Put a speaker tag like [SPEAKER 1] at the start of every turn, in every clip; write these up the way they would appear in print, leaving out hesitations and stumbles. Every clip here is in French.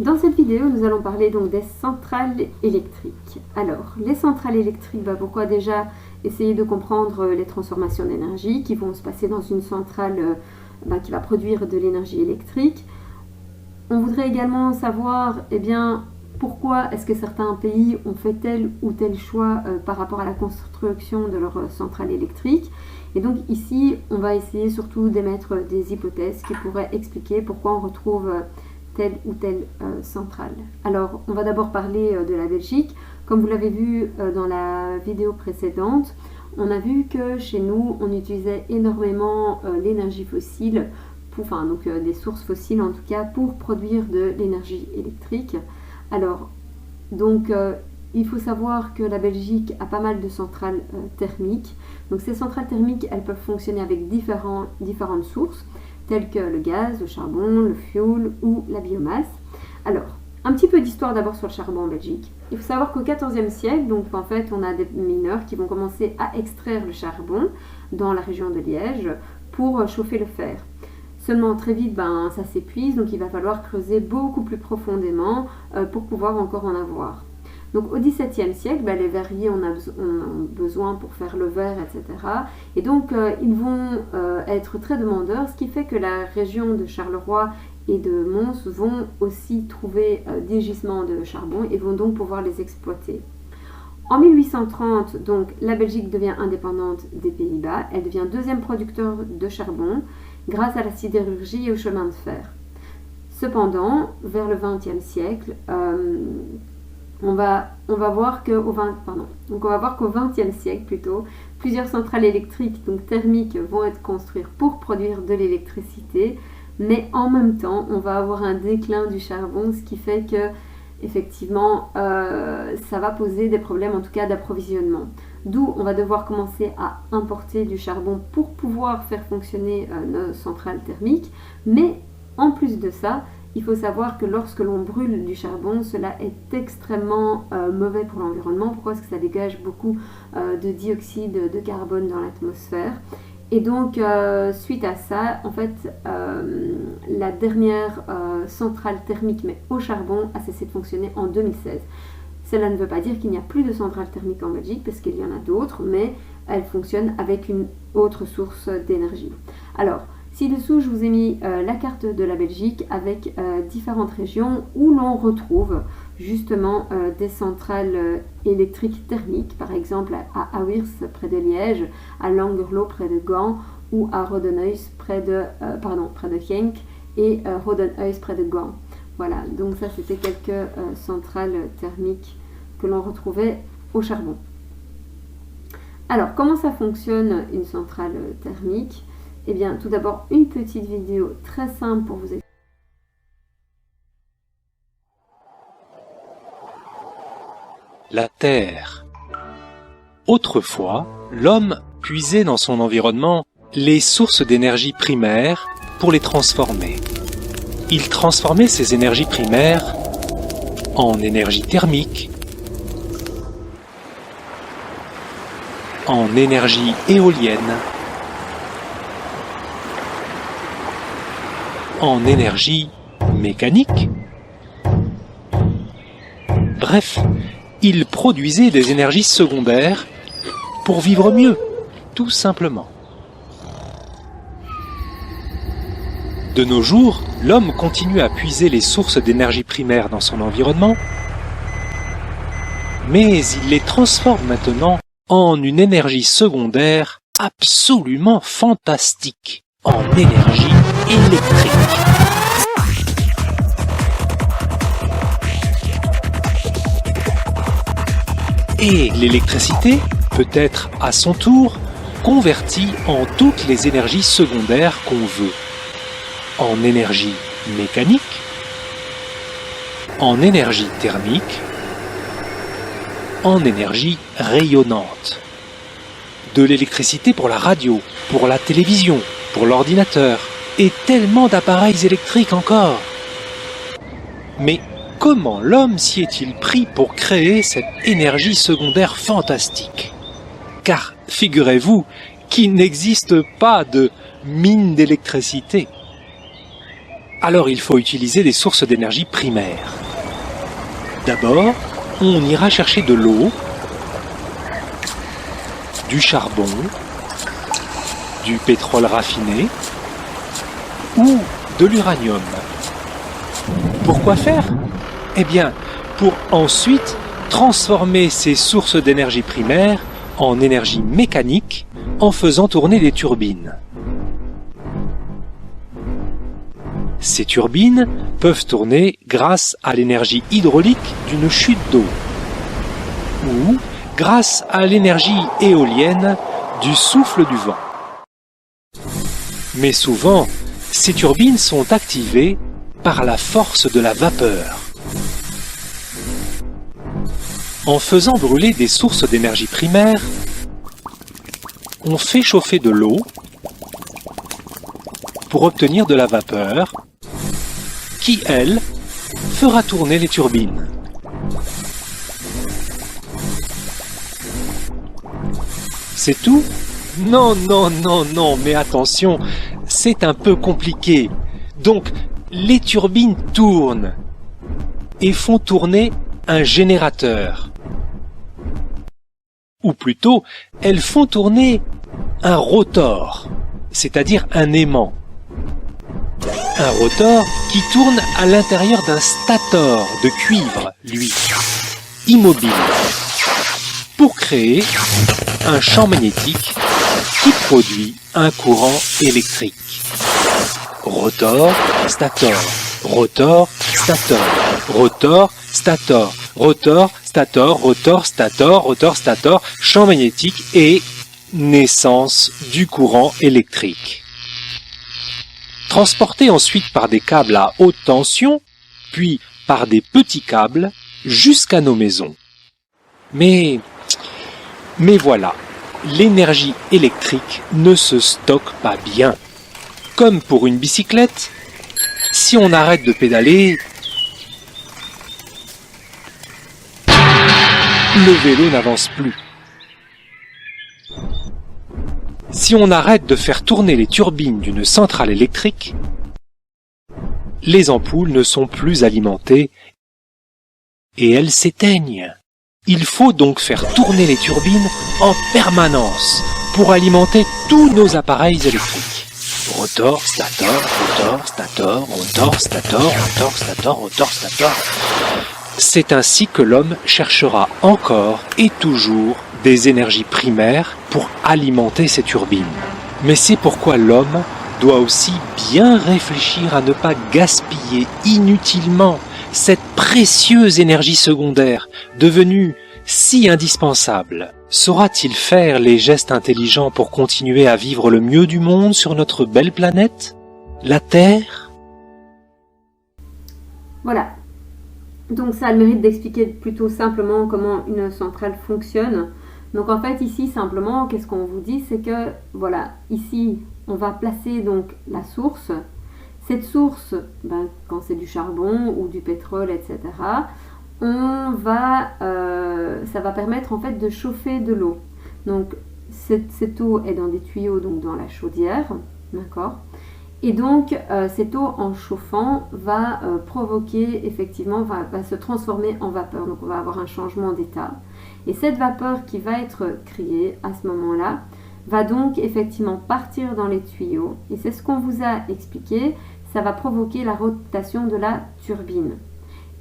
[SPEAKER 1] Dans cette vidéo, nous allons parler donc des centrales électriques. Alors, les centrales électriques, pourquoi déjà essayer de comprendre les transformations d'énergie qui vont se passer dans une centrale qui va produire de l'énergie électrique. On voudrait également savoir pourquoi est-ce que certains pays ont fait tel ou tel choix par rapport à la construction de leur centrale électrique. Et donc ici, on va essayer surtout d'émettre des hypothèses qui pourraient expliquer pourquoi on retrouve telle ou telle centrale. Alors, on va d'abord parler de la Belgique. Comme vous l'avez vu dans la vidéo précédente, on a vu que chez nous, on utilisait énormément l'énergie fossile, des sources fossiles en tout cas, pour produire de l'énergie électrique. Alors, il faut savoir que la Belgique a pas mal de centrales thermiques. Donc ces centrales thermiques, elles peuvent fonctionner avec différentes sources, telles que le gaz, le charbon, le fioul ou la biomasse. Alors, un petit peu d'histoire d'abord sur le charbon en Belgique. Il faut savoir qu'au XIVe siècle, on a des mineurs qui vont commencer à extraire le charbon dans la région de Liège pour chauffer le fer. Seulement très vite, ça s'épuise, donc il va falloir creuser beaucoup plus profondément pour pouvoir encore en avoir. Donc au XVIIe siècle, les verriers en ont besoin pour faire le verre, etc. Et donc ils vont être très demandeurs, ce qui fait que la région de Charleroi et de Mons vont aussi trouver des gisements de charbon et vont donc pouvoir les exploiter. En 1830, la Belgique devient indépendante des Pays-Bas. Elle devient deuxième producteur de charbon grâce à la sidérurgie et au chemin de fer. Cependant, vers le XXe siècle, on va voir qu'au XXe siècle plusieurs centrales électriques thermiques vont être construites pour produire de l'électricité, mais en même temps on va avoir un déclin du charbon, ce qui fait que effectivement ça va poser des problèmes en tout cas d'approvisionnement. D'où on va devoir commencer à importer du charbon pour pouvoir faire fonctionner nos centrales thermiques, mais en plus de ça, il faut savoir que lorsque l'on brûle du charbon, cela est extrêmement mauvais pour l'environnement. Pourquoi? Parce que ça dégage beaucoup de dioxyde de carbone dans l'atmosphère. Et donc, suite à ça, la dernière centrale thermique, mais au charbon, a cessé de fonctionner en 2016. Cela ne veut pas dire qu'il n'y a plus de centrales thermiques en Belgique, parce qu'il y en a d'autres, mais elles fonctionnent avec une autre source d'énergie. Alors, ci-dessous, je vous ai mis la carte de la Belgique avec différentes régions où l'on retrouve justement des centrales électriques thermiques, par exemple à Awirs près de Liège, à Langerlo près de Gand ou à Rodenhuis près de Genk et Rodenhuis près de Gand. Voilà, donc ça c'était quelques centrales thermiques que l'on retrouvait au charbon. Alors, comment ça fonctionne une centrale thermique ? Eh bien, tout d'abord, une petite vidéo très simple pour vous expliquer.
[SPEAKER 2] La Terre. Autrefois, l'homme puisait dans son environnement les sources d'énergie primaires pour les transformer. Il transformait ces énergies primaires en énergie thermique, en énergie éolienne, en énergie mécanique. Bref, il produisait des énergies secondaires pour vivre mieux, tout simplement. De nos jours, l'homme continue à puiser les sources d'énergie primaire dans son environnement, mais il les transforme maintenant en une énergie secondaire absolument fantastique, en énergie électrique. Et l'électricité peut être à son tour convertie en toutes les énergies secondaires qu'on veut. En énergie mécanique, en énergie thermique, en énergie rayonnante. De l'électricité pour la radio, pour la télévision, pour l'ordinateur, et tellement d'appareils électriques encore. Mais comment l'homme s'y est-il pris pour créer cette énergie secondaire fantastique? Car figurez-vous qu'il n'existe pas de mine d'électricité. Alors il faut utiliser des sources d'énergie primaires. D'abord, on ira chercher de l'eau, du charbon, du pétrole raffiné ou de l'uranium. Pourquoi faire? Eh bien, pour ensuite transformer ces sources d'énergie primaire en énergie mécanique en faisant tourner des turbines. Ces turbines peuvent tourner grâce à l'énergie hydraulique d'une chute d'eau ou grâce à l'énergie éolienne du souffle du vent. Mais souvent, ces turbines sont activées par la force de la vapeur. En faisant brûler des sources d'énergie primaire, on fait chauffer de l'eau pour obtenir de la vapeur qui, elle, fera tourner les turbines. C'est tout? Non, non, non, non, mais attention, c'est un peu compliqué. Donc, les turbines tournent et font tourner un générateur. Ou plutôt, elles font tourner un rotor, c'est-à-dire un aimant. Un rotor qui tourne à l'intérieur d'un stator de cuivre, lui, immobile, pour créer un champ magnétique qui produit un courant électrique. Rotor, stator, rotor, stator, rotor, stator, rotor, stator, rotor, stator, rotor, stator, champ magnétique et naissance du courant électrique. Transporté ensuite par des câbles à haute tension, puis par des petits câbles jusqu'à nos maisons. Mais voilà, l'énergie électrique ne se stocke pas bien. Comme pour une bicyclette, si on arrête de pédaler, le vélo n'avance plus. Si on arrête de faire tourner les turbines d'une centrale électrique, les ampoules ne sont plus alimentées et elles s'éteignent. Il faut donc faire tourner les turbines en permanence pour alimenter tous nos appareils électriques. Rotor, stator, rotor, stator, rotor, stator, rotor, stator, rotor, stator. C'est ainsi que l'homme cherchera encore et toujours des énergies primaires pour alimenter ces turbines. Mais c'est pourquoi l'homme doit aussi bien réfléchir à ne pas gaspiller inutilement cette précieuse énergie secondaire, devenue si indispensable. Saura-t-il faire les gestes intelligents pour continuer à vivre le mieux du monde sur notre belle planète, la Terre?
[SPEAKER 1] Voilà. Donc ça a le mérite d'expliquer plutôt simplement comment une centrale fonctionne. Donc en fait ici simplement, qu'est-ce qu'on vous dit, c'est que voilà, ici on va placer donc la source. Cette source, quand c'est du charbon ou du pétrole, etc., ça va permettre en fait de chauffer de l'eau. Donc cette eau est dans des tuyaux, donc dans la chaudière, d'accord. Et donc cette eau en chauffant va provoquer effectivement, va se transformer en vapeur. Donc on va avoir un changement d'état. Et cette vapeur qui va être créée à ce moment-là va donc effectivement partir dans les tuyaux. Et c'est ce qu'on vous a expliqué, ça va provoquer la rotation de la turbine.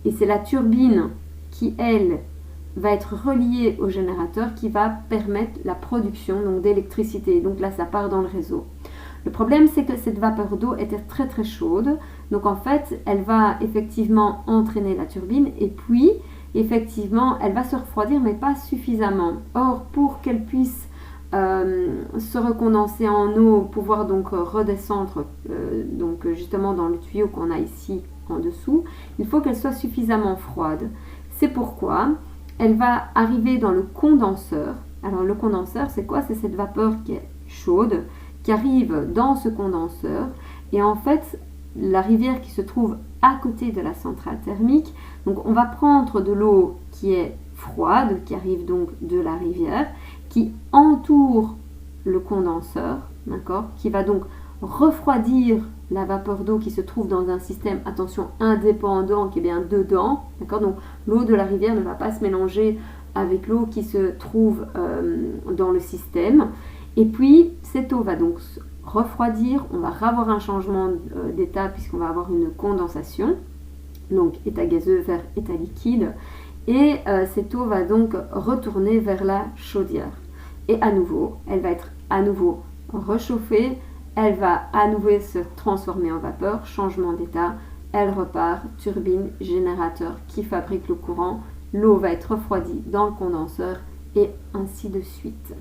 [SPEAKER 1] Et c'est la turbine qui, elle, va être reliée au générateur qui va permettre la production donc, d'électricité. Donc là, ça part dans le réseau. Le problème, c'est que cette vapeur d'eau était très très chaude. Donc en fait, elle va effectivement entraîner la turbine et puis effectivement, elle va se refroidir mais pas suffisamment. Or, pour qu'elle puisse se recondenser en eau, pouvoir donc redescendre donc justement dans le tuyau qu'on a ici en dessous, il faut qu'elle soit suffisamment froide. C'est pourquoi elle va arriver dans le condenseur. Alors le condenseur, c'est quoi? C'est cette vapeur qui est chaude, qui arrive dans ce condenseur et en fait la rivière qui se trouve à côté de la centrale thermique, donc on va prendre de l'eau qui est froide, qui arrive donc de la rivière, qui entoure le condenseur, d'accord, qui va donc refroidir la vapeur d'eau qui se trouve dans un système, attention, indépendant, qui est bien dedans, d'accord? Donc l'eau de la rivière ne va pas se mélanger avec l'eau qui se trouve dans le système. Et puis cette eau va donc refroidir, on va avoir un changement d'état puisqu'on va avoir une condensation, donc état gazeux vers état liquide, et cette eau va donc retourner vers la chaudière. Et à nouveau, elle va être à nouveau réchauffée, elle va à nouveau se transformer en vapeur, changement d'état, elle repart, turbine, générateur qui fabrique le courant, l'eau va être refroidie dans le condenseur et ainsi de suite.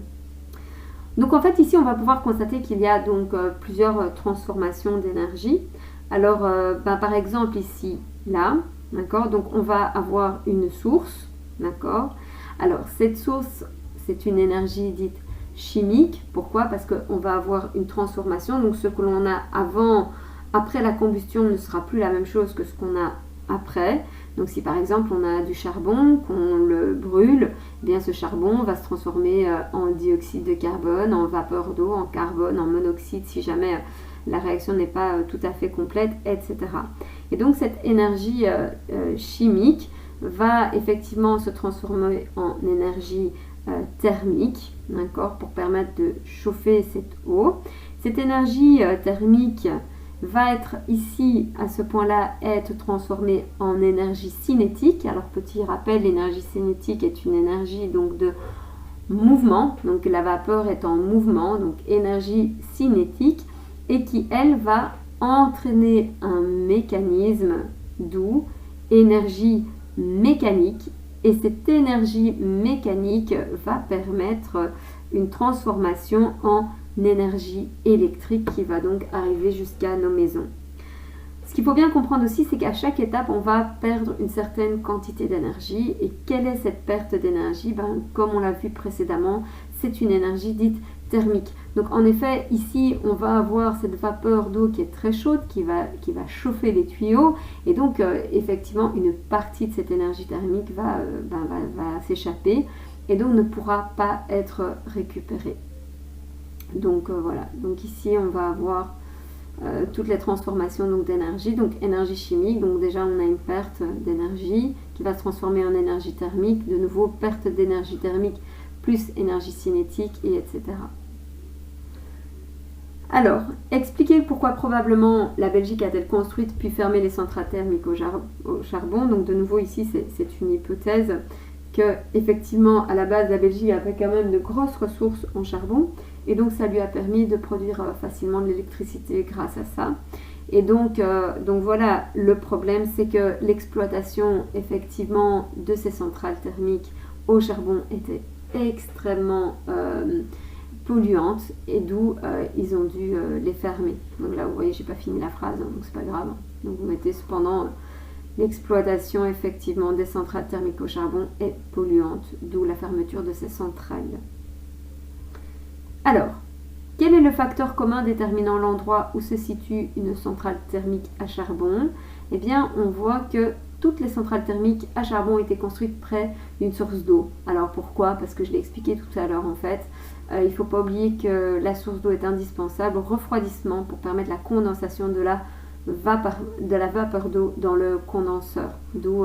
[SPEAKER 1] Donc en fait ici on va pouvoir constater qu'il y a donc plusieurs transformations d'énergie. Alors par exemple ici, là, d'accord, donc on va avoir une source, d'accord. Alors cette source c'est une énergie dite chimique. Pourquoi? Parce qu'on va avoir une transformation, donc ce que l'on a après la combustion ne sera plus la même chose que ce qu'on a après. Donc si par exemple on a du charbon, qu'on le brûle, eh bien ce charbon va se transformer en dioxyde de carbone, en vapeur d'eau, en carbone, en monoxyde si jamais la réaction n'est pas tout à fait complète, etc. Et donc cette énergie chimique va effectivement se transformer en énergie thermique, d'accord, pour permettre de chauffer cette eau. Cette énergie thermique va être ici, à ce point-là, être transformée en énergie cinétique. Alors, petit rappel, l'énergie cinétique est une énergie donc de mouvement, donc la vapeur est en mouvement, donc énergie cinétique, et qui, elle, va entraîner un mécanisme, d'où énergie mécanique, et cette énergie mécanique va permettre une transformation en énergie électrique qui va donc arriver jusqu'à nos maisons. Ce qu'il faut bien comprendre aussi, c'est qu'à chaque étape, on va perdre une certaine quantité d'énergie. Et quelle est cette perte d'énergie? Comme on l'a vu précédemment, c'est une énergie dite thermique. Donc en effet, ici, on va avoir cette vapeur d'eau qui est très chaude, qui va chauffer les tuyaux. Et donc, effectivement, une partie de cette énergie thermique va s'échapper et donc ne pourra pas être récupérée. Donc voilà, donc ici on va avoir toutes les transformations d'énergie, donc énergie chimique, donc déjà on a une perte d'énergie qui va se transformer en énergie thermique, de nouveau perte d'énergie thermique plus énergie cinétique et etc. Alors, expliquer pourquoi probablement la Belgique a-t-elle construite puis fermé les centrales thermiques au charbon. Donc de nouveau ici c'est une hypothèse que effectivement à la base la Belgique avait quand même de grosses ressources en charbon et donc ça lui a permis de produire facilement de l'électricité grâce à ça. Et donc voilà, le problème c'est que l'exploitation effectivement de ces centrales thermiques au charbon était extrêmement polluante et d'où ils ont dû les fermer. Donc là vous voyez j'ai pas fini la phrase, donc c'est pas grave. Donc vous mettez cependant l'exploitation effectivement des centrales thermiques au charbon est polluante, d'où la fermeture de ces centrales. Alors, quel est le facteur commun déterminant l'endroit où se situe une centrale thermique à charbon? Eh bien, on voit que toutes les centrales thermiques à charbon ont été construites près d'une source d'eau. Alors pourquoi? Parce que je l'ai expliqué tout à l'heure en fait. Il ne faut pas oublier que la source d'eau est indispensable au refroidissement pour permettre la condensation de la vapeur d'eau dans le condenseur. D'où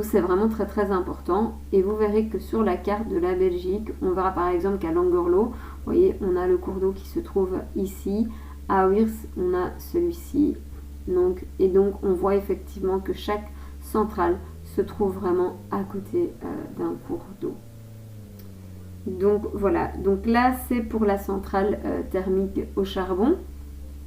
[SPEAKER 1] c'est vraiment très très important. Et vous verrez que sur la carte de la Belgique, on verra par exemple qu'à Langerlo, vous voyez, on a le cours d'eau qui se trouve ici. À Wirs, on a celui-ci. Et donc on voit effectivement que chaque centrale se trouve vraiment à côté d'un cours d'eau. Donc voilà, donc là c'est pour la centrale thermique au charbon.